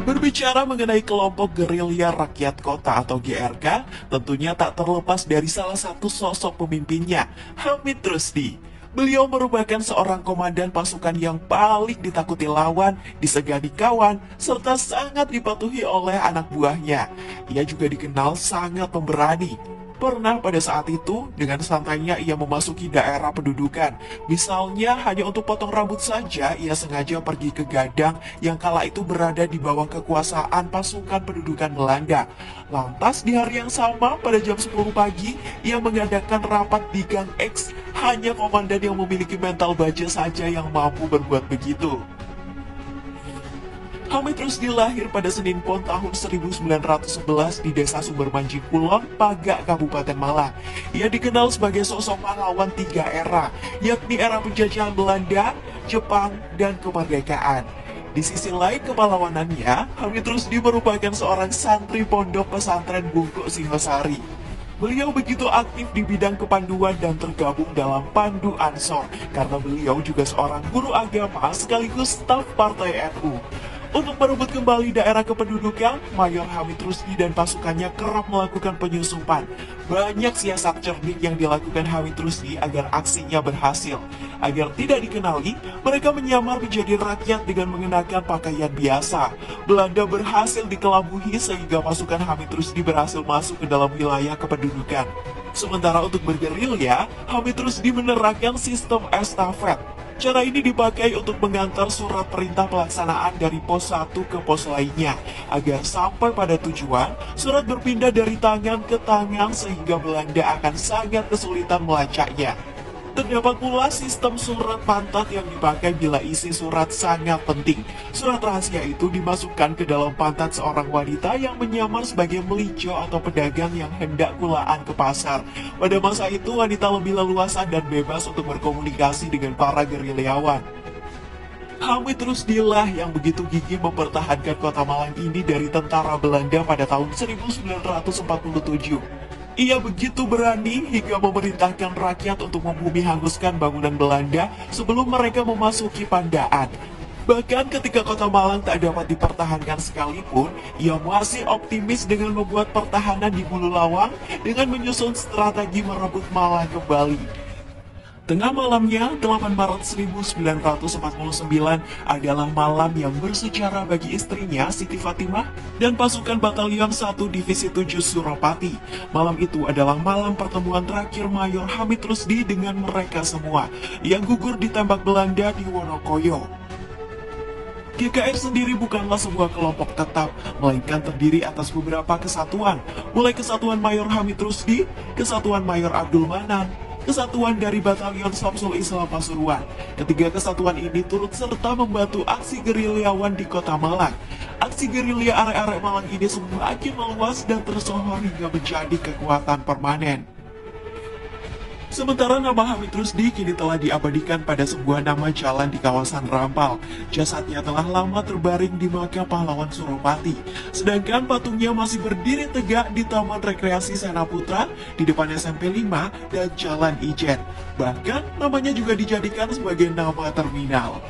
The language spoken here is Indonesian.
Berbicara mengenai kelompok gerilya rakyat kota atau GRK, tentunya tak terlepas dari salah satu sosok pemimpinnya, Hamid Rusdi. Beliau merupakan seorang komandan pasukan yang paling ditakuti lawan, disegani kawan, serta sangat dipatuhi oleh anak buahnya. Ia juga dikenal sangat pemberani. Pernah pada saat itu, dengan santainya ia memasuki daerah pendudukan. Misalnya hanya untuk potong rambut saja, ia sengaja pergi ke Gadang yang kala itu berada di bawah kekuasaan pasukan pendudukan Belanda. Lantas di hari yang sama, pada jam 10 pagi, ia mengadakan rapat di Gang X. Hanya komandan yang memiliki mental baja saja yang mampu berbuat begitu. Hamid Rusdi lahir pada Senin Pon tahun 1911 di Desa Sumber Manjing Kulon, Pagak, Kabupaten Malang. Ia dikenal sebagai sosok pahlawan 3 era, yakni era penjajahan Belanda, Jepang, dan kemerdekaan. Di sisi lain kepahlawanannya, Hamid Rusdi merupakan seorang santri pondok pesantren Bungkuk Singosari. Beliau begitu aktif di bidang kepanduan dan tergabung dalam Pandu Ansor, karena beliau juga seorang guru agama sekaligus staf Partai NU. Untuk merebut kembali daerah kependudukan, Mayor Hamid Rusdi dan pasukannya kerap melakukan penyusupan. Banyak siasat cerdik yang dilakukan Hamid Rusdi agar aksinya berhasil. Agar tidak dikenali, mereka menyamar menjadi rakyat dengan mengenakan pakaian biasa. Belanda berhasil dikelabuhi sehingga pasukan Hamid Rusdi berhasil masuk ke dalam wilayah kependudukan. Sementara untuk bergerilya, Hamid Rusdi menerapkan sistem estafet. Cara ini dipakai untuk mengantar surat perintah pelaksanaan dari pos 1 ke pos lainnya, agar sampai pada tujuan, surat berpindah dari tangan ke tangan sehingga Belanda akan sangat kesulitan melacaknya. Terdapat pula sistem surat pantat yang dipakai bila isi surat sangat penting. Surat rahasia itu dimasukkan ke dalam pantat seorang wanita yang menyamar sebagai melijo atau pedagang yang hendak kulaan ke pasar. Pada masa itu, wanita lebih leluasa dan bebas untuk berkomunikasi dengan para gerilyawan. Hamid Rusdilah yang begitu gigih mempertahankan kota Malang ini dari tentara Belanda pada tahun 1947. Ia begitu berani hingga memerintahkan rakyat untuk membumi hanguskan bangunan Belanda sebelum mereka memasuki Pandaan. Bahkan ketika kota Malang tak dapat dipertahankan sekalipun, ia masih optimis dengan membuat pertahanan di Bulu Lawang dengan menyusun strategi merebut Malang kembali. Tengah malamnya, 8 Maret 1949 adalah malam yang bersejarah bagi istrinya Siti Fatimah dan pasukan Batalion 1 Divisi 7 Suropati. Malam itu adalah malam pertemuan terakhir Mayor Hamid Rusdi dengan mereka semua yang gugur ditembak Belanda di Wonokoyo. GKR sendiri bukanlah sebuah kelompok tetap, melainkan terdiri atas beberapa kesatuan, mulai Kesatuan Mayor Hamid Rusdi, Kesatuan Mayor Abdul Manan, Kesatuan dari Batalion Samsul Islam Pasuruan. Ketiga kesatuan ini turut serta membantu aksi gerilyawan di kota Malang. Aksi gerilya arek-arek Malang ini semakin meluas dan tersohor hingga menjadi kekuatan permanen. Sementara nama Hamid Rusdi kini telah diabadikan pada sebuah nama jalan di kawasan Rampal. Jasadnya telah lama terbaring di makam pahlawan Suropati. Sedangkan patungnya masih berdiri tegak di Taman Rekreasi Senaputra, di depan SMP 5 dan Jalan Ijen. Bahkan namanya juga dijadikan sebagai nama terminal.